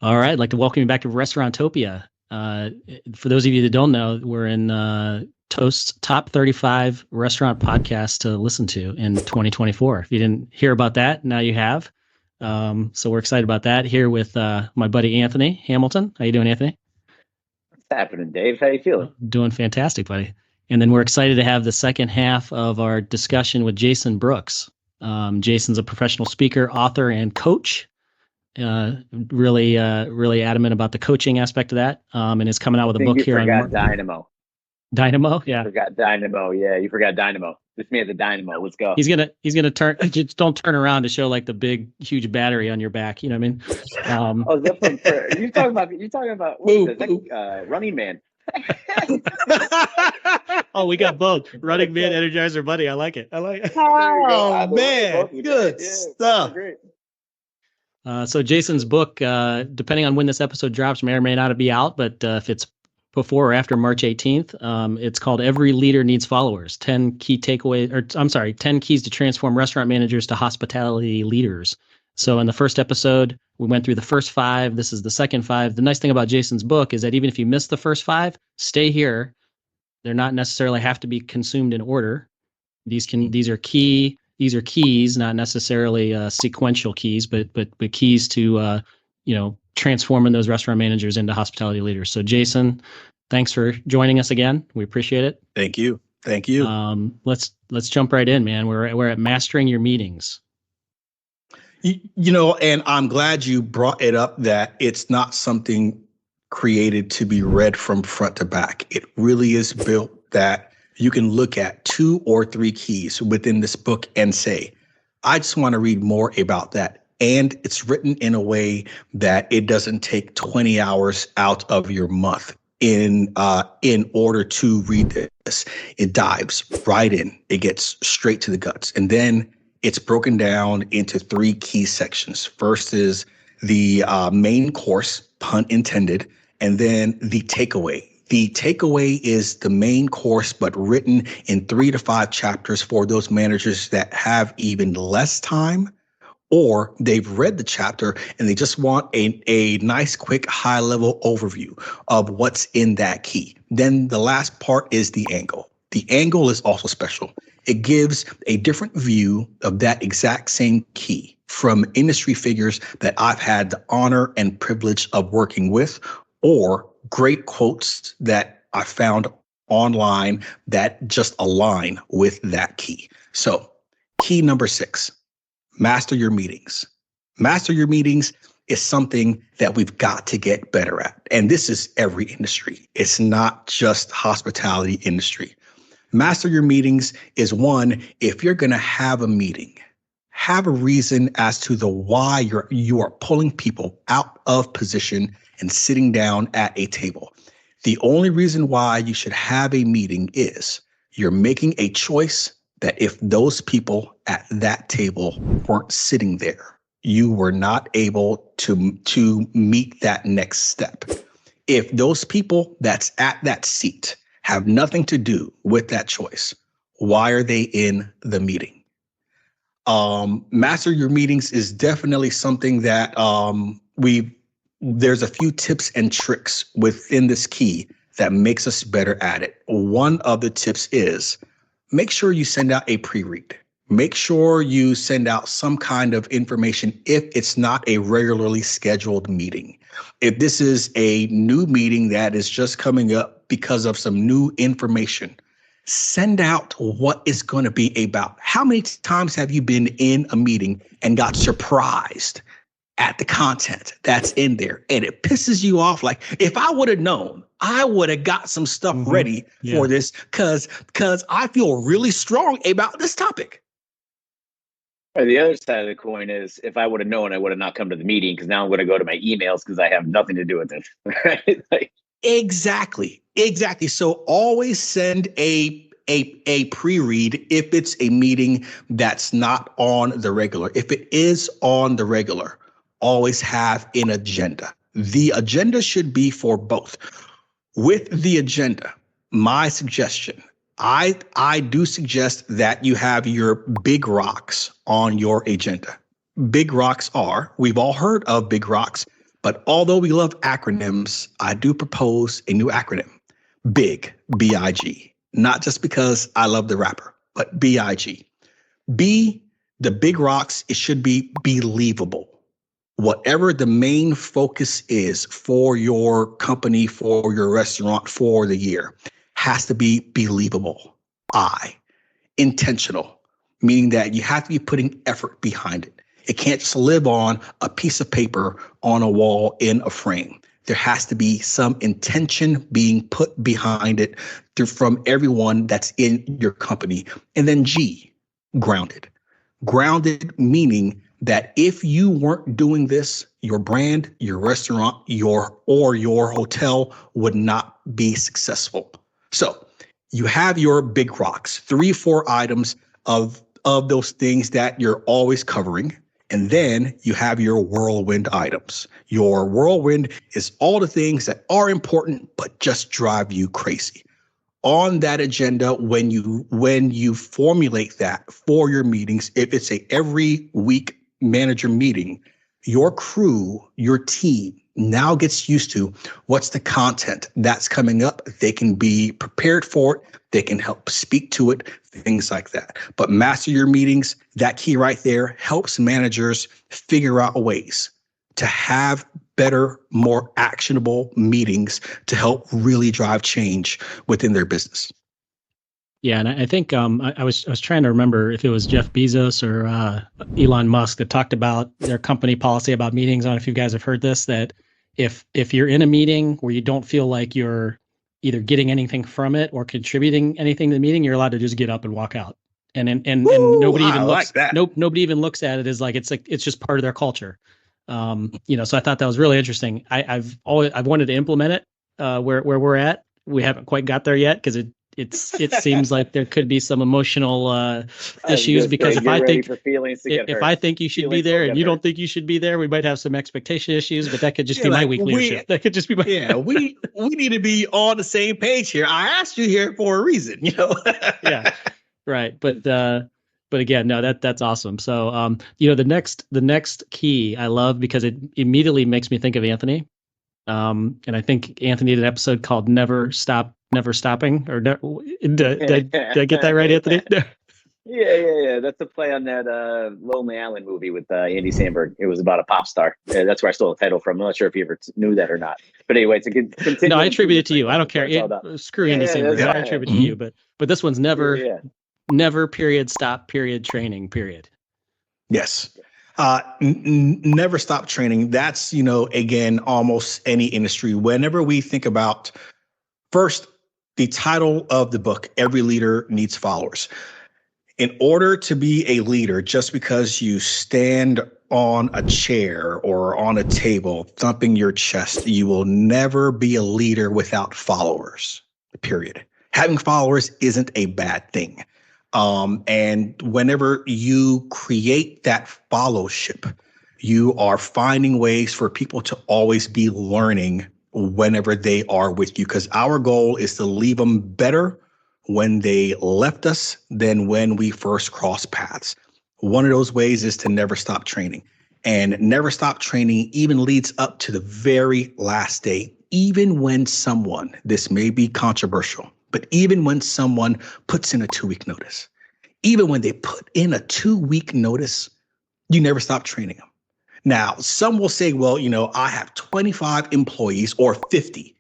All right, I'd like to welcome you back to Restaurantopia. For those of you that don't know, we're in Toast's top 35 restaurant podcasts to listen to in 2024. If you didn't hear about that, now you have. So we're excited about that. Here with my buddy Anthony Hamilton. How you doing, Anthony? What's happening, Dave? How you feeling? Doing fantastic, buddy. And then we're excited to have the second half of our discussion with Jason Brooks. Jason's a professional speaker, author, and coach. Really adamant about the coaching aspect of that, and is coming out with a I think book you here forgot on Dynamo. Dynamo. You Yeah, forgot Dynamo. Yeah, you forgot Dynamo. This man's a Dynamo. Let's go. he's gonna turn. Just don't turn around to show like the big, huge battery on your back. You know what I mean? Oh, is that from? You talking about what is that? Running Man. Oh, we got both Running Man, Energizer Buddy. I like it. I like it. Oh man, good Yeah, stuff. great. So Jason's book, depending on when this episode drops, may or may not be out, but if it's before or after March 18th, it's called Every Leader Needs Followers, 10 key takeaways, or I'm sorry, 10 keys to transform restaurant managers to hospitality leaders. So in the first episode, we went through the first 5. This is the second 5. The nice thing about Jason's book is that even if you miss the first 5, stay here. They're not necessarily have to be consumed in order. These are keys, not necessarily sequential keys, but keys to transforming those restaurant managers into hospitality leaders. So Jason, thanks for joining us again. We appreciate it. Thank you. Thank you. Let's jump right in, man. We're at mastering your meetings. And I'm glad you brought it up that it's not something created to be read from front to back. It really is built that you can look at 2 or 3 keys within this book and say, I just want to read more about that. And it's written in a way that it doesn't take 20 hours out of your month in order to read this. It dives right in. It gets straight to the guts. And then it's broken down into 3 key sections. First is the main course, pun intended, and then the takeaway. The takeaway is the main course, but written in 3 to 5 chapters for those managers that have even less time, or they've read the chapter and they just want a nice, quick, high-level overview of what's in that key. Then the last part is the angle. The angle is also special. It gives a different view of that exact same key from industry figures that I've had the honor and privilege of working with, or great quotes that I found online that just align with that key. So key number 6, master your meetings. Master your meetings is something that we've got to get better at. And this is every industry. It's not just hospitality industry. Master your meetings is one, if you're going to have a meeting, have a reason as to the why you are pulling people out of position and sitting down at a table. The only reason why you should have a meeting is you're making a choice that if those people at that table weren't sitting there, you were not able to meet that next step. If those people that's at that seat have nothing to do with that choice, why are they in the meeting? Master your meetings is definitely something that there's a few tips and tricks within this key that makes us better at it. One of the tips is make sure you send out a pre-read. Make sure you send out some kind of information if it's not a regularly scheduled meeting. If this is a new meeting that is just coming up because of some new information, send out what it's going to be about. How many times have you been in a meeting and got surprised at the content that's in there and it pisses you off? Like, if I would have known, I would have got some stuff ready for this because I feel really strong about this topic. Or the other side of the coin is, if I would have known, I would have not come to the meeting because now I'm going to go to my emails because I have nothing to do with this. Right? Exactly. So always send a pre-read if it's a meeting that's not on the regular. If it is on the regular, always have an agenda. The agenda should be for both. With the agenda, my suggestion, I do suggest that you have your big rocks on your agenda. Big rocks we've all heard of big rocks, But although we love acronyms, I do propose a new acronym, BIG, B-I-G. Not just because I love the rapper, but B-I-G. B, the big rocks, it should be believable. Whatever the main focus is for your company, for your restaurant, for the year, has to be believable. I, intentional, meaning that you have to be putting effort behind it. It can't just live on a piece of paper on a wall in a frame. There has to be some intention being put behind it from everyone that's in your company. And then G, grounded. Grounded meaning that if you weren't doing this, your brand, your restaurant, your hotel would not be successful. So you have your big rocks, 3-4 items of those things that you're always covering. And then you have your whirlwind items. Your whirlwind is all the things that are important, but just drive you crazy. On that agenda, when you formulate that for your meetings, if it's a every week manager meeting, your crew, your team now gets used to what's the content that's coming up. They can be prepared for it. They can help speak to it, things like that. But master your meetings, that key right there helps managers figure out ways to have better, more actionable meetings to help really drive change within their business. Yeah, and I think I was trying to remember if it was Jeff Bezos or Elon Musk that talked about their company policy about meetings. I don't know if you guys have heard this, that if you're in a meeting where you don't feel like you're either getting anything from it or contributing anything to the meeting, you're allowed to just get up and walk out. And nobody even looks like that. Nobody even looks at it as like it's just part of their culture. So I thought that was really interesting. I've wanted to implement it where we're at. We haven't quite got there yet because it seems like there could be some emotional issues, because if I think you should be there and you don't think you should be there, we might have some expectation issues. But that could just be my weak leadership. That could just be my we need to be on the same page here. I asked you here for a reason, Yeah, right. But again, no, that's awesome. So the next key I love because it immediately makes me think of Anthony. And I think Anthony did an episode called Never Stopping, or did I get that right, Anthony? Yeah. That's a play on that Lonely Island movie with Andy Samberg. It was about a pop star. That's where I stole the title from. I'm not sure if you ever knew that or not. But anyway, it's a good. No, I attribute it to you. I don't care. Screw Andy Samberg. I attribute it to you. But this one's never period stop period training period. Yes. Never stop training. That's, again, almost any industry. Whenever we think about, first, the title of the book, Every Leader Needs Followers. In order to be a leader, just because you stand on a chair or on a table thumping your chest, you will never be a leader without followers, period. Having followers isn't a bad thing. And whenever you create that fellowship, you are finding ways for people to always be learning whenever they are with you, because our goal is to leave them better when they left us than when we first crossed paths. One of those ways is to never stop training, and never stop training even leads up to the very last day. Even when someone, this may be controversial, but even when someone puts in a 2-week notice, even when they put in a 2-week notice, you never stop training them. Now, some will say, well, I have 25 employees or 50,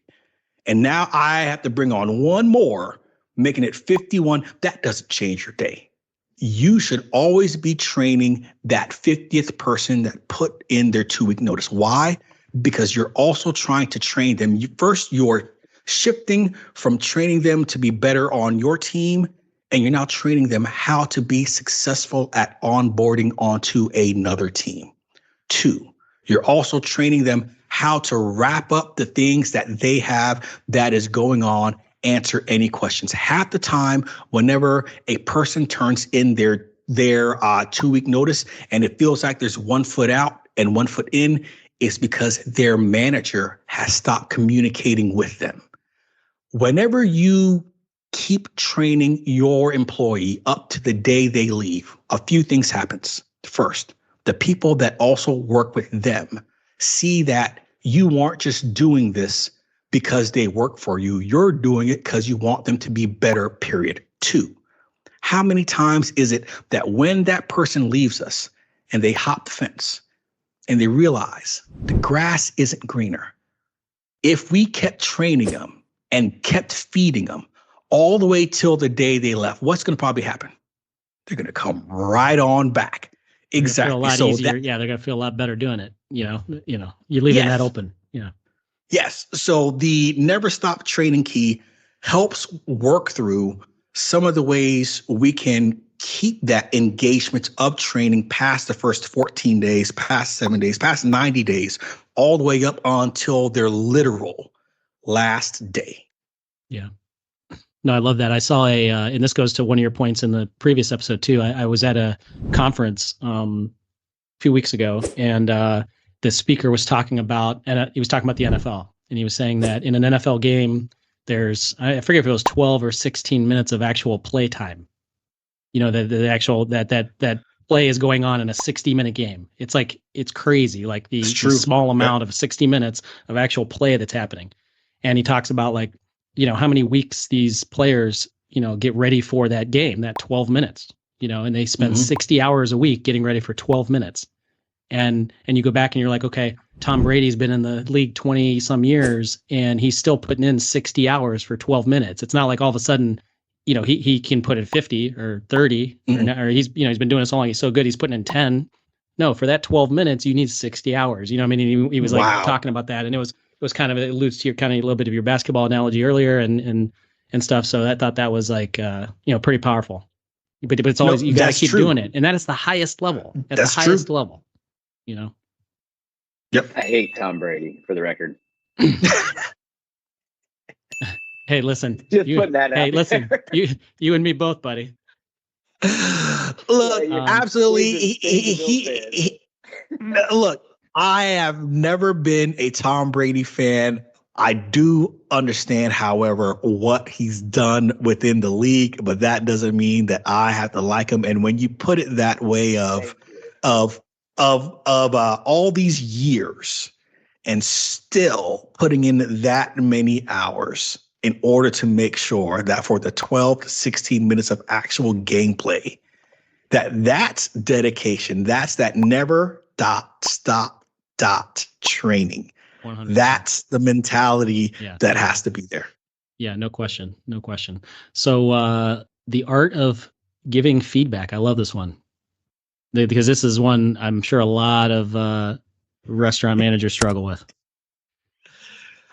and now I have to bring on one more, making it 51. That doesn't change your day. You should always be training that 50th person that put in their 2-week notice. Why? Because you're also trying to train them. You're shifting from training them to be better on your team, and you're now training them how to be successful at onboarding onto another team. 2, you're also training them how to wrap up the things that they have that is going on, answer any questions. Half the time, whenever a person turns in their 2-week notice and it feels like there's 1 foot out and 1 foot in, it's because their manager has stopped communicating with them. Whenever you keep training your employee up to the day they leave, a few things happens. First, the people that also work with them see that you aren't just doing this because they work for you. You're doing it because you want them to be better, period. 2, how many times is it that when that person leaves us and they hop the fence and they realize the grass isn't greener, if we kept training them and kept feeding them all the way till the day they left, what's going to probably happen? They're going to come right on back. Exactly. Feel a lot easier. They're going to feel a lot better doing it. You're leaving that open. Yes. So the never stop training key helps work through some of the ways we can keep that engagement of training past the first 14 days, past 7 days, past 90 days, all the way up until their literal last day. Yeah. No, I love that. I saw and this goes to one of your points in the previous episode too. I was at a conference a few weeks ago, and the speaker was talking about, he was talking about the NFL, and he was saying that in an NFL game, there's, I forget if it was 12 or 16 minutes of actual play time. The actual, that play is going on in a 60-minute game. It's like, it's crazy. Like the small amount of 60 minutes of actual play that's happening. And he talks about like, how many weeks these players, get ready for that game, that 12 minutes, and they spend 60 hours a week getting ready for 12 minutes. And you go back and you're like, okay, Tom Brady's been in the league 20 some years and he's still putting in 60 hours for 12 minutes. It's not like all of a sudden, he can put in 50 or 30 or he's been doing it so long. He's so good. He's putting in 10. No, for that 12 minutes, you need 60 hours. He was like talking about that. And it was kind of, it alludes to your kind of a little bit of your basketball analogy earlier and stuff. So I thought that was like, pretty powerful, but it's always, you got to keep doing it. And that is the highest level level, Yep. I hate Tom Brady, for the record. Hey, listen. Putting that out listen. there. You and me both, buddy. Look, absolutely. Look, I have never been a Tom Brady fan. I do understand, however, what he's done within the league, but that doesn't mean that I have to like him. And when you put it that way of all these years and still putting in that many hours in order to make sure that for the 12 to 16 minutes of actual gameplay, that's dedication. That's that never stop training. 100%. That's the mentality that has to be there. Yeah, no question. So the art of giving feedback. I love this one. Because this is one I'm sure a lot of restaurant managers struggle with.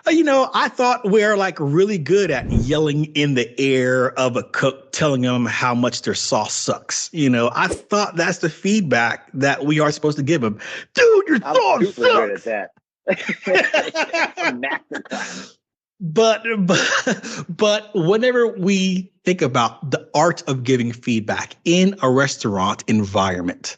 I thought we're like really good at yelling in the air of a cook, telling them how much their sauce sucks. I thought that's the feedback that we are supposed to give them. Dude, your sauce sucks. Good at that. But whenever we think about the art of giving feedback in a restaurant environment,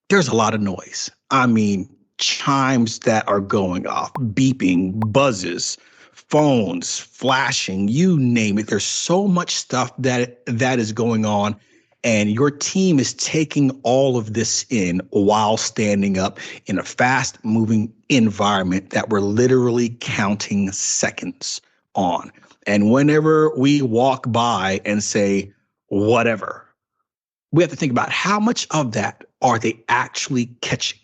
there's a lot of noise. I mean, chimes that are going off, beeping, buzzes, phones, flashing, you name it. There's so much stuff that is going on. And your team is taking all of this in while standing up in a fast moving environment that we're literally counting seconds on. And whenever we walk by and say, whatever, we have to think about how much of that are they actually catching?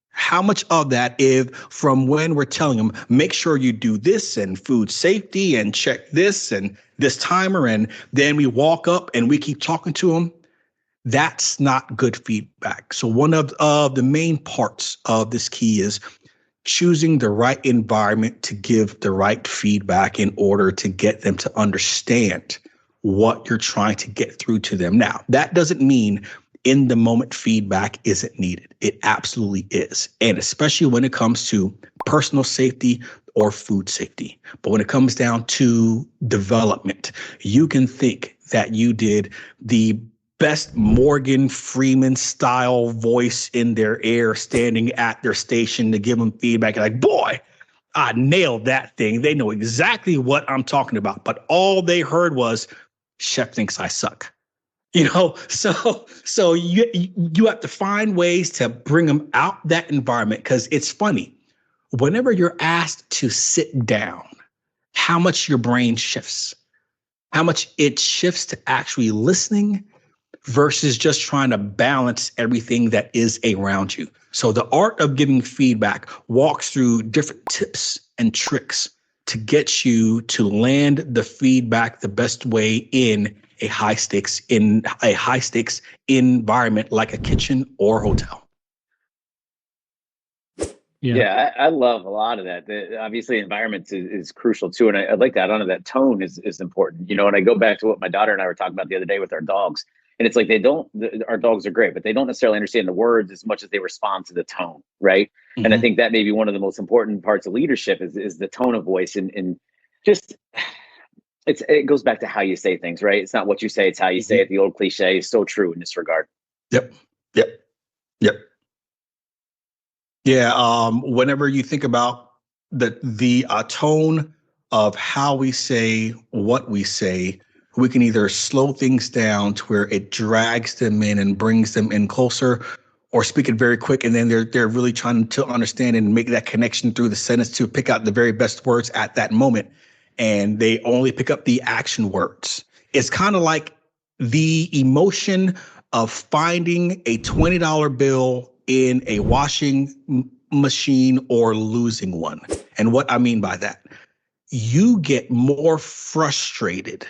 How much of that is from when we're telling them, make sure you do this and food safety and check this and this timer. And then we walk up and we keep talking to them. That's not good feedback. So one of the main parts of this key is choosing the right environment to give the right feedback in order to get them to understand what you're trying to get through to them. Now, that doesn't mean in the moment feedback isn't needed. It absolutely is. And especially when it comes to personal safety or food safety. But when it comes down to development, you can think that you did the best Morgan Freeman style voice in their ear, standing at their station to give them feedback. Like, boy, I nailed that thing. They know exactly what I'm talking about. But all they heard was, chef thinks I suck. So you have to find ways to bring them out that environment, because it's funny. whenever you're asked to sit down, how much your brain shifts, how much it shifts to actually listening versus just trying to balance everything that is around you. So the art of giving feedback walks through different tips and tricks to get you to land the feedback the best way in a high stakes environment like a kitchen or hotel. Yeah, I love a lot of that. Obviously, environment is crucial too, and I like that. On that tone is important. And I go back to what my daughter and I were talking about the other day with our dogs, and it's like our dogs are great, but they don't necessarily understand the words as much as they respond to the tone, right? Mm-hmm. And I think that may be one of the most important parts of leadership is the tone of voice, and just it goes back to how you say things, right? It's not what you say, it's how you say it. The old cliche is so true in this regard. Yep. Yeah, whenever you think about the tone of how we say what we say, we can either slow things down to where it drags them in and brings them in closer, or speak it very quick, and then they're really trying to understand and make that connection through the sentence to pick out the very best words at that moment, and they only pick up the action words. It's kind of like the emotion of finding a $20 bill in a washing machine or losing one. And what I mean by that, you get more frustrated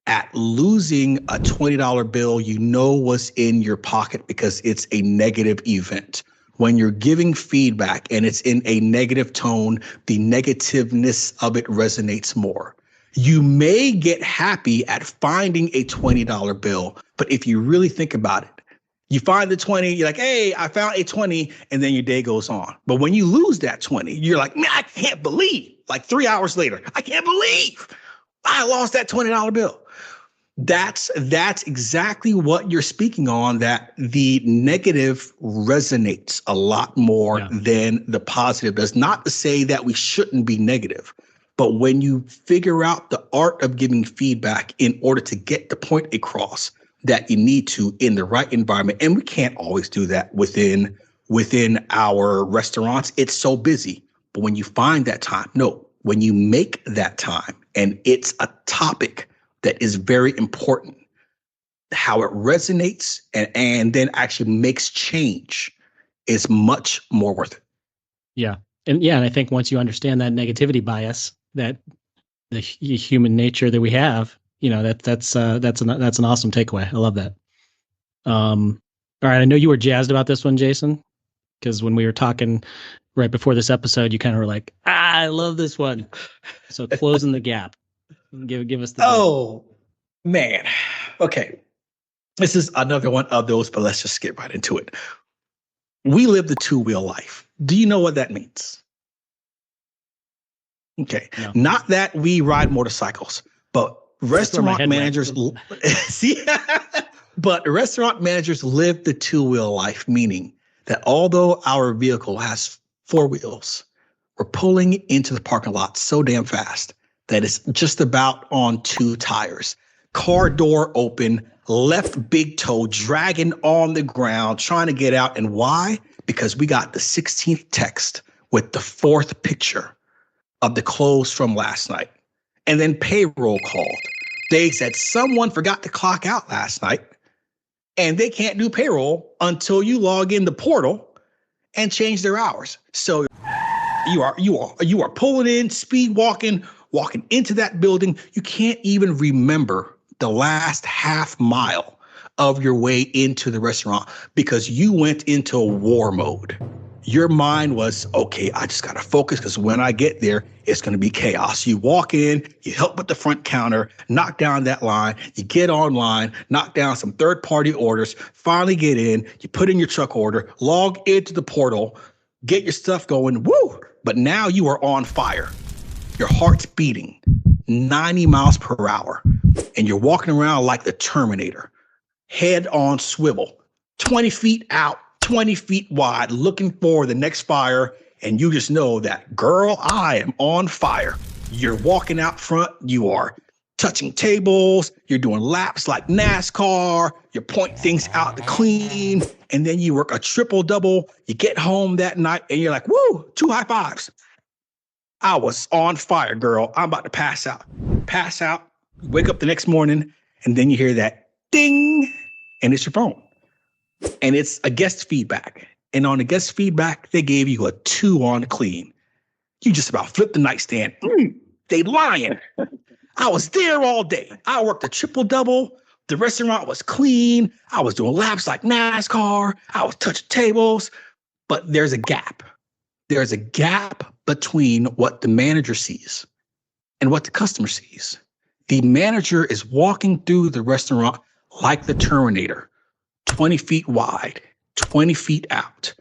at losing a $20 bill was in your pocket because it's a negative event. When you're giving feedback and it's in a negative tone, the negativeness of it resonates more. You may get happy at finding a $20 bill, but if you really think about it, you find the 20, you're like, hey, I found a 20, and then your day goes on. But when you lose that 20, you're like, man, I can't believe, like 3 hours later, I can't believe I lost that $20 bill. That's exactly what you're speaking on, that the negative resonates a lot more than the positive does. Not to say that we shouldn't be negative, but when you figure out the art of giving feedback in order to get the point across that you need to in the right environment, and we can't always do that within our restaurants. It's so busy. But when you find that time, when you make that time and it's a topic that is very important, how it resonates and then actually makes change is much more worth it. Yeah. And I think once you understand that negativity bias, that the human nature that we have, that's an awesome takeaway. I love that. All right. I know you were jazzed about this one, Jason, because when we were talking right before this episode, you kind of were like, I love this one. So closing the gap. Give us the. Oh, man. Okay. This is another one of those, but let's just get right into it. We live the two-wheel life. Do you know what that means? Okay. No. Not that we ride motorcycles, but restaurant managers but restaurant managers live the two-wheel life, meaning that although our vehicle has four wheels, we're pulling into the parking lot so damn fast that it's just about on two tires. Car door open, left big toe dragging on the ground, trying to get out. And why? Because we got the 16th text with the fourth picture of the clothes from last night. And then payroll called. They said someone forgot to clock out last night, and they can't do payroll until you log in the portal and change their hours. So you are pulling in, speed walking into that building. You can't even remember the last half mile of your way into the restaurant because you went into war mode. Your mind was, okay, I just got to focus because when I get there, it's going to be chaos. You walk in, you help with the front counter, knock down that line, you get online, knock down some third-party orders, finally get in, you put in your truck order, log into the portal, get your stuff going, woo! But now you are on fire. Your heart's beating 90 miles per hour, and you're walking around like the Terminator, head on swivel, 20 feet out, 20 feet wide, looking for the next fire. And you just know that, girl, I am on fire. You're walking out front. You are touching tables. You're doing laps like NASCAR. you point things out to clean, and then you work a triple double. You get home that night and you're like, woo, 2 high fives. I was on fire, girl. I'm about to pass out. Pass out, wake up the next morning, and then you hear that ding, and it's your phone. And it's a guest feedback. And on the guest feedback, they gave you a 2 on clean. You just about flipped the nightstand. They lying. I was there all day. I worked a triple double. The restaurant was clean. I was doing laps like NASCAR. I was touching tables. But there's a gap. There's a gap between what the manager sees and what the customer sees. The manager is walking through the restaurant like the Terminator, 20 feet wide, 20 feet out.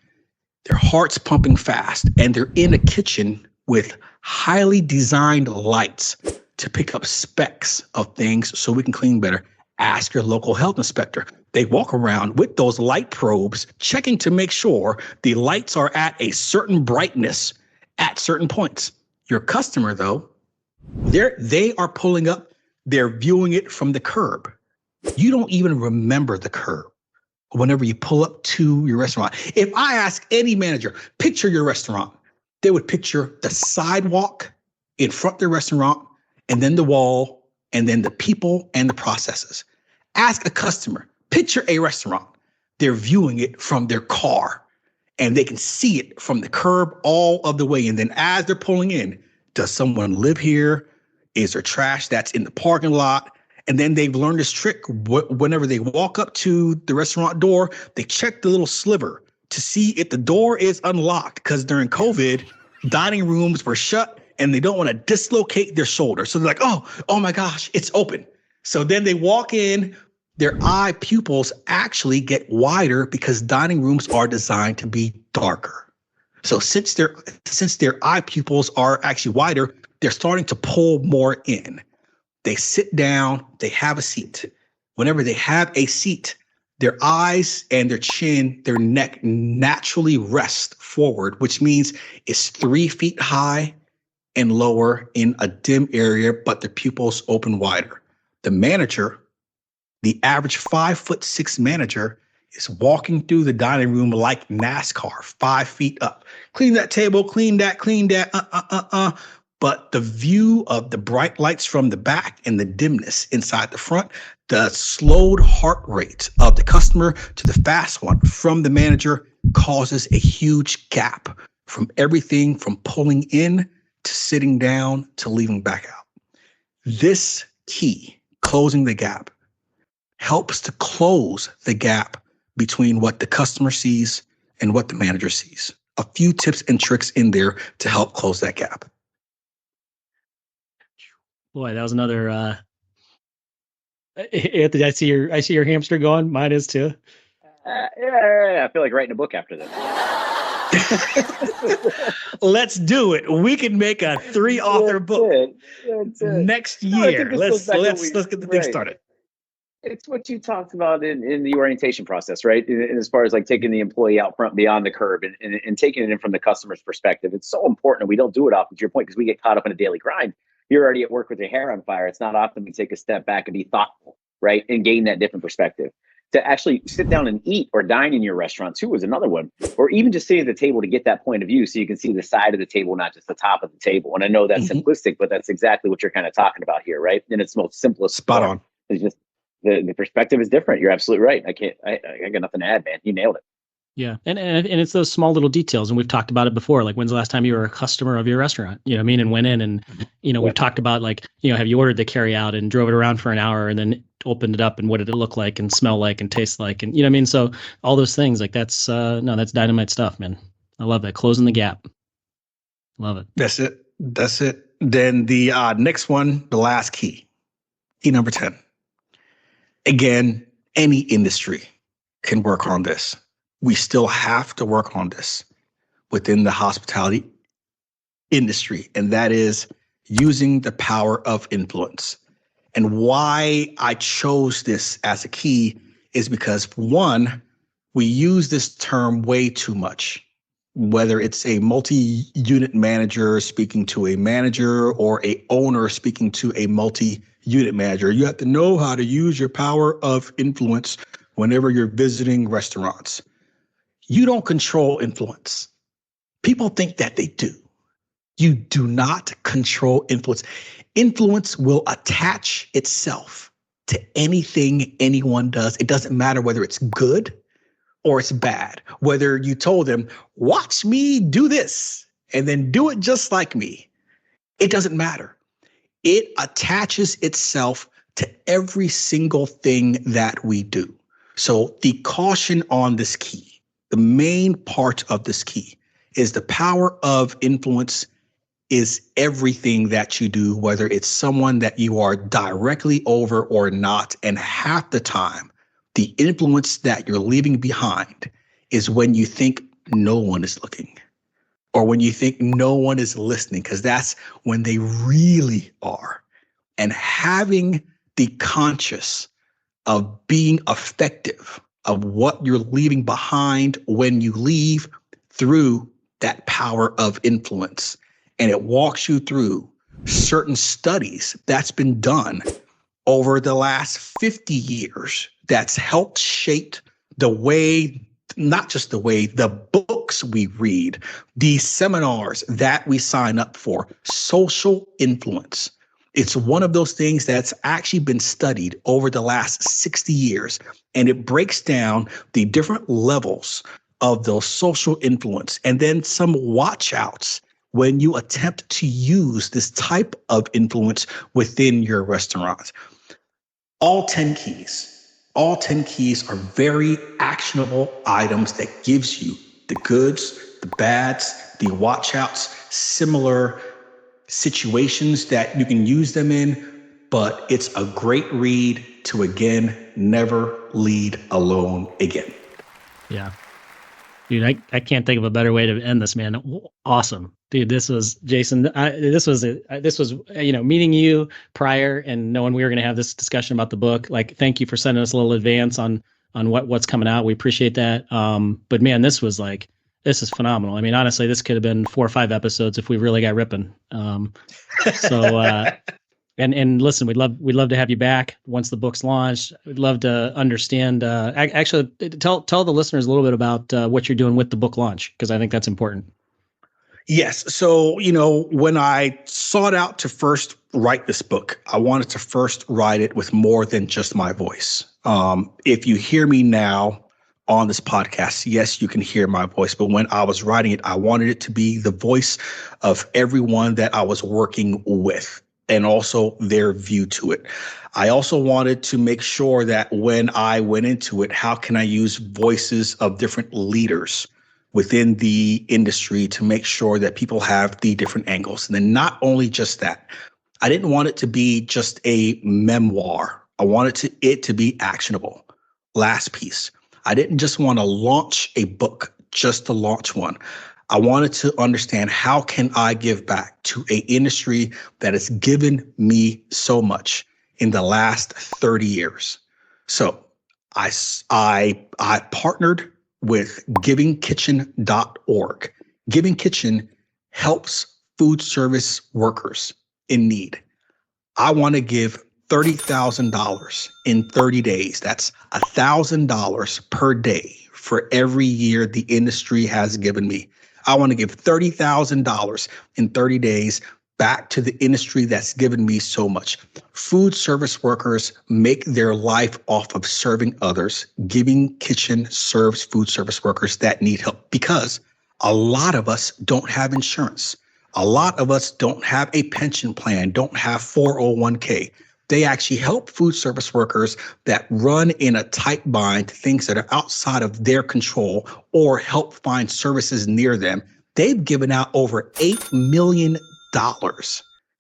Their heart's pumping fast, and they're in a kitchen with highly designed lights to pick up specks of things so we can clean better. Ask your local health inspector. They walk around with those light probes, checking to make sure the lights are at a certain brightness at certain points. Your customer, though, they are pulling up, they're viewing it from the curb. You don't even remember the curb whenever you pull up to your restaurant. If I ask any manager, picture your restaurant, they would picture the sidewalk in front of the restaurant, and then the wall, and then the people and the processes. Ask a customer, picture a restaurant. They're viewing it from their car, and they can see it from the curb all of the way. And then as they're pulling in, does someone live here? Is there trash that's in the parking lot? And then they've learned this trick. Whenever they walk up to the restaurant door, they check the little sliver to see if the door is unlocked, because during COVID, dining rooms were shut and they don't want to dislocate their shoulder. So they're like, oh my gosh, it's open. So then they walk in, their eye pupils actually get wider because dining rooms are designed to be darker. So since their eye pupils are actually wider, they're starting to pull more in. They sit down, they have a seat. Whenever they have a seat, their eyes and their chin, their neck naturally rest forward, which means it's 3 feet high and lower in a dim area, but the pupils open wider. The manager, the average 5'6" manager, is walking through the dining room like NASCAR, 5 feet up. Clean that table, clean that, But the view of the bright lights from the back and the dimness inside the front, the slowed heart rate of the customer to the fast one from the manager causes a huge gap from everything from pulling in to sitting down to leaving back out. This key, closing the gap, helps to close the gap between what the customer sees and what the manager sees. A few tips and tricks in there to help close that gap. Boy, that was another. Anthony, I see your hamster going. Mine is too. Yeah, I feel like writing a book after this. Let's do it. We can make a 3-author book next year. Let's get the thing started. It's what you talked about in the orientation process, right? And as far as like taking the employee out front beyond the curb and taking it in from the customer's perspective. It's so important. We don't do it often, to your point, because we get caught up in a daily grind. You're already at work with your hair on fire. It's not often we take a step back and be thoughtful, right? And gain that different perspective. To actually sit down and eat or dine in your restaurant too is another one. Or even just sitting at the table to get that point of view so you can see the side of the table, not just the top of the table. And I know that's simplistic, but that's exactly what you're kind of talking about here, right? In its most simplest Spot on. It's just the perspective is different. You're absolutely right. I got nothing to add, man. You nailed it. Yeah. And it's those small little details. And we've talked about it before. Like, when's the last time you were a customer of your restaurant? You know what I mean? And went in and, we've talked about, like, have you ordered the carry out and drove it around for an hour and then opened it up and what did it look like and smell like and taste like? And, you know what I mean? So all those things, like, that's dynamite stuff, man. I love that. Closing the gap. Love it. That's it. Then the next one, the last key number 10. Again, any industry can work on this. We still have to work on this within the hospitality industry, and that is using the power of influence. And why I chose this as a key is because, one, we use this term way too much, whether it's a multi-unit manager speaking to a manager or a owner speaking to a multi-unit manager. You have to know how to use your power of influence whenever you're visiting restaurants, you don't control influence. People think that they do. You do not control influence. Influence will attach itself to anything anyone does. It doesn't matter whether it's good or it's bad. Whether you told them, watch me do this and then do it just like me. It doesn't matter. It attaches itself to every single thing that we do. So the caution on this key, the main part of this key is the power of influence is everything that you do, whether it's someone that you are directly over or not. And half the time, the influence that you're leaving behind is when you think no one is looking or when you think no one is listening, because that's when they really are. And having the conscious of being effective of what you're leaving behind when you leave through that power of influence. And it walks you through certain studies that's been done over the last 50 years that's helped shape the way, not just the way, the books we read, the seminars that we sign up for, social influence. It's one of those things that's actually been studied over the last 60 years, and it breaks down the different levels of those social influence and then some watch outs when you attempt to use this type of influence within your restaurant. All 10 keys are very actionable items that gives you the goods, the bads, the watch outs, similar situations that you can use them in, but it's a great read to, again, never lead alone again. Yeah. Dude, I can't think of a better way to end this, man. Awesome. Dude, this was Jason. This was meeting you prior and knowing we were going to have this discussion about the book. Like, thank you for sending us a little advance on what's coming out. We appreciate that. But man, this is phenomenal. I mean, honestly, this could have been 4 or 5 episodes if we really got ripping. And listen, we'd love to have you back once the book's launched. We'd love to understand. Actually, tell the listeners a little bit about what you're doing with the book launch, because I think that's important. Yes. So, when I sought out to first write this book, I wanted to first write it with more than just my voice. If you hear me now on this podcast, yes, you can hear my voice. But when I was writing it, I wanted it to be the voice of everyone that I was working with, and also their view to it. I also wanted to make sure that when I went into it, how can I use voices of different leaders within the industry to make sure that people have the different angles? And then not only just that, I didn't want it to be just a memoir. I wanted it to be actionable. Last piece, I didn't just want to launch a book just to launch one. I wanted to understand, how can I give back to an industry that has given me so much in the last 30 years? So I partnered with givingkitchen.org. Giving Kitchen helps food service workers in need. I want to give $30,000 in 30 days. That's $1,000 per day for every year the industry has given me. I want to give $30,000 in 30 days back to the industry that's given me so much. Food service workers make their life off of serving others. Giving Kitchen serves food service workers that need help, because a lot of us don't have insurance. A lot of us don't have a pension plan, don't have 401k. They actually help food service workers that run in a tight bind, things that are outside of their control, or help find services near them. They've given out over $8 million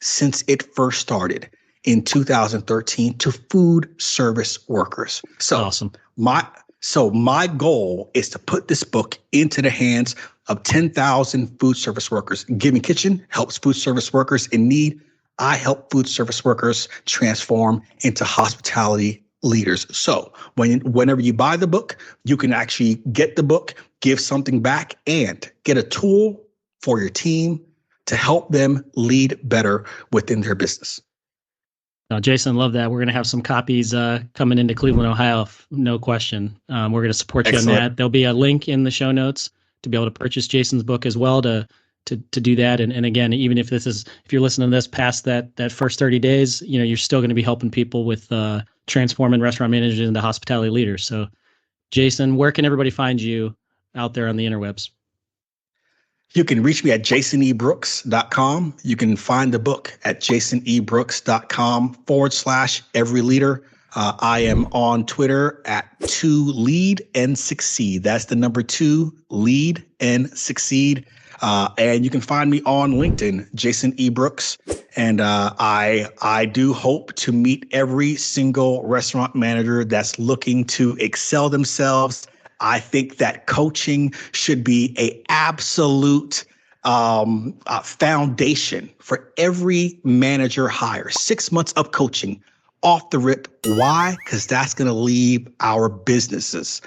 since it first started in 2013 to food service workers. So awesome. My goal is to put this book into the hands of 10,000 food service workers. Giving Kitchen helps food service workers in need. I help food service workers transform into hospitality leaders. So whenever you buy the book, you can actually get the book, give something back, and get a tool for your team to help them lead better within their business. Jason, love that. We're going to have some copies coming into Cleveland, Ohio, no question. We're going to support you on that. There'll be a link in the show notes to be able to purchase Jason's book as well to do that. And again, even if you're listening to this past that first 30 days, you're still going to be helping people with transforming restaurant managers into hospitality leaders. So Jason, where can everybody find you out there on the interwebs? You can reach me at jasonebrooks.com. You can find the book at jasonebrooks.com/every leader. I am on Twitter at 2lead and succeed. That's the number 2, lead and succeed. And you can find me on LinkedIn, Jason E. Brooks. And I do hope to meet every single restaurant manager that's looking to excel themselves. I think that coaching should be a absolute foundation for every manager hire. 6 months of coaching off the rip. Why? Because that's going to leave our businesses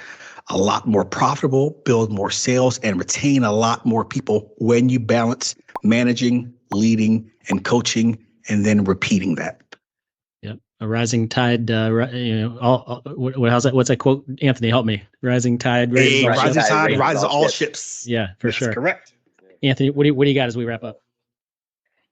a lot more profitable, build more sales, and retain a lot more people when you balance managing, leading, and coaching, and then repeating that. Yep. A rising tide, how's that? What's that quote? Anthony, help me. Rising tide raises all rising ships. tide rises all ships. Yeah, for That's sure. correct. Anthony, what do you got as we wrap up?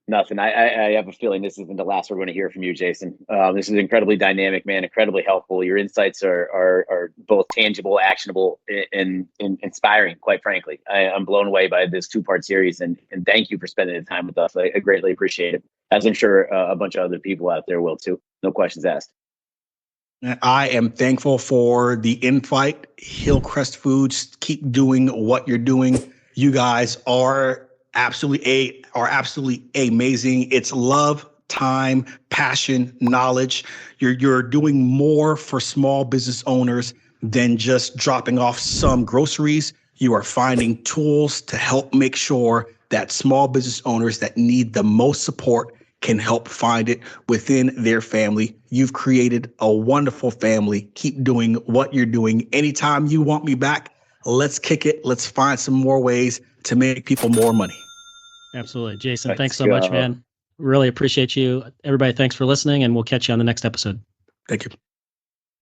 Nothing. I have a feeling this isn't the last we're going to hear from you, Jason. This is incredibly dynamic, man. Incredibly helpful. Your insights are both tangible, actionable, and inspiring. Quite frankly, I'm blown away by this 2-part series, and thank you for spending the time with us. I greatly appreciate it, as I'm sure a bunch of other people out there will too. No questions asked. I am thankful for the invite. Hillcrest Foods, keep doing what you're doing. You guys are absolutely amazing. It's love, time, passion, knowledge. You're doing more for small business owners than just dropping off some groceries. You are finding tools to help make sure that small business owners that need the most support can help find it within their family. You've created a wonderful family. Keep doing what you're doing. Anytime you want me back, let's kick it. Let's find some more ways to make people more money. Absolutely. Jason, thanks so much, man. Really appreciate you. Everybody, thanks for listening, and we'll catch you on the next episode. Thank you.